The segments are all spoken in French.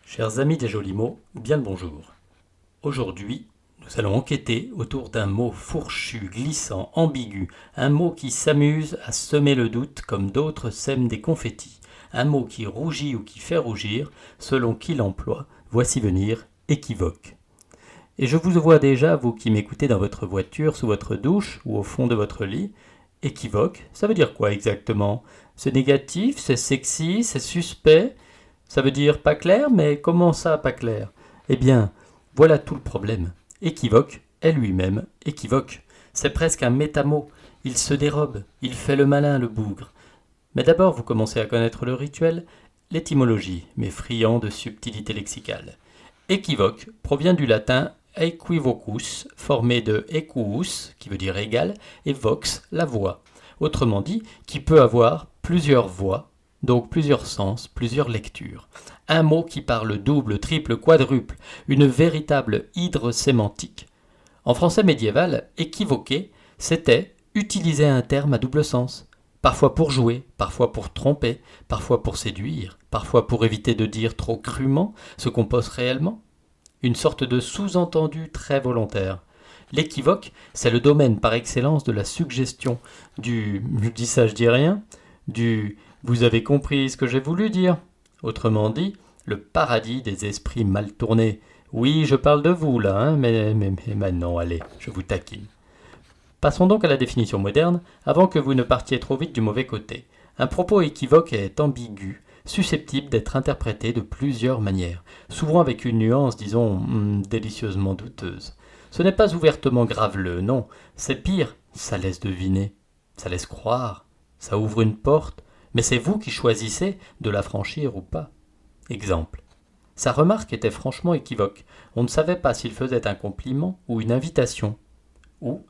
Chers amis des jolis mots, bien le bonjour. Aujourd'hui, nous allons enquêter autour d'un mot fourchu, glissant, ambigu, un mot qui s'amuse à semer le doute comme d'autres sèment des confettis, un mot qui rougit ou qui fait rougir, selon qui l'emploie, voici venir équivoque. Et je vous vois déjà, vous qui m'écoutez dans votre voiture, sous votre douche ou au fond de votre lit, équivoque, ça veut dire quoi exactement? C'est négatif, c'est sexy, c'est suspect? Ça veut dire pas clair, mais comment ça pas clair? Eh bien, voilà tout le problème. Équivoque est lui-même équivoque. C'est presque un métamot. Il se dérobe, il fait le malin, le bougre. Mais d'abord, vous commencez à connaître le rituel, l'étymologie, mais friand de subtilité lexicale. Équivoque provient du latin equivocus, formé de equus, qui veut dire égal, et vox, la voix. Autrement dit, qui peut avoir plusieurs voix, donc plusieurs sens, plusieurs lectures. Un mot qui parle double, triple, quadruple, une véritable hydre sémantique. En français médiéval, équivoquer, c'était utiliser un terme à double sens. Parfois pour jouer, parfois pour tromper, parfois pour séduire, parfois pour éviter de dire trop crûment ce qu'on pense réellement. Une sorte de sous-entendu très volontaire. L'équivoque, c'est le domaine par excellence de la suggestion, du « je dis ça, je dis rien », du « vous avez compris ce que j'ai voulu dire ». Autrement dit, le paradis des esprits mal tournés. Oui, je parle de vous là, hein, mais maintenant, allez, je vous taquine. Passons donc à la définition moderne, avant que vous ne partiez trop vite du mauvais côté. Un propos équivoque est ambigu, susceptible d'être interprété de plusieurs manières, souvent avec une nuance, disons, délicieusement douteuse. Ce n'est pas ouvertement graveleux, non, c'est pire, ça laisse deviner, ça laisse croire, ça ouvre une porte, mais c'est vous qui choisissez de la franchir ou pas. Exemple. Sa remarque était franchement équivoque, on ne savait pas s'il faisait un compliment ou une invitation. Ou,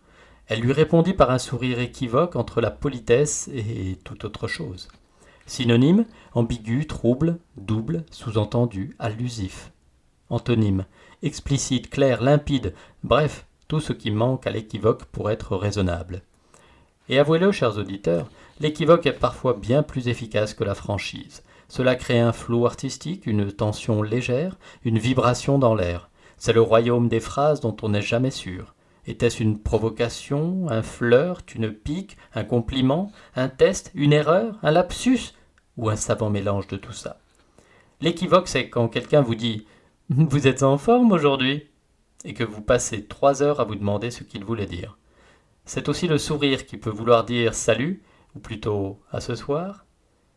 elle lui répondit par un sourire équivoque entre la politesse et toute autre chose. Synonyme, ambigu, trouble, double, sous-entendu, allusif. Antonyme, explicite, clair, limpide, bref, tout ce qui manque à l'équivoque pour être raisonnable. Et avouez-le, chers auditeurs, l'équivoque est parfois bien plus efficace que la franchise. Cela crée un flou artistique, une tension légère, une vibration dans l'air. C'est le royaume des phrases dont on n'est jamais sûr. Était-ce une provocation, un flirt, une pique, un compliment, un test, une erreur, un lapsus, ou un savant mélange de tout ça? L'équivoque, c'est quand quelqu'un vous dit « Vous êtes en forme aujourd'hui ?» et que vous passez 3 heures à vous demander ce qu'il voulait dire. C'est aussi le sourire qui peut vouloir dire « salut » ou plutôt « à ce soir ».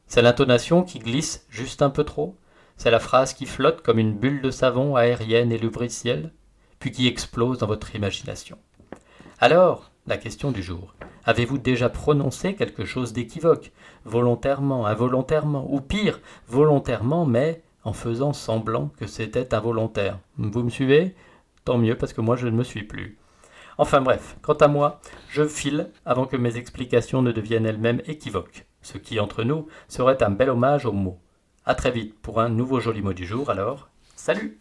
C'est l'intonation qui glisse juste un peu trop. C'est la phrase qui flotte comme une bulle de savon aérienne et lubricielle, puis qui explose dans votre imagination. Alors, la question du jour. Avez-vous déjà prononcé quelque chose d'équivoque, volontairement, involontairement, ou pire, volontairement, mais en faisant semblant que c'était involontaire? Vous me suivez? Tant mieux, parce que moi je ne me suis plus. Enfin bref, quant à moi, je file avant que mes explications ne deviennent elles-mêmes équivoques, ce qui, entre nous, serait un bel hommage aux mots. À très vite pour un nouveau joli mot du jour, alors, salut!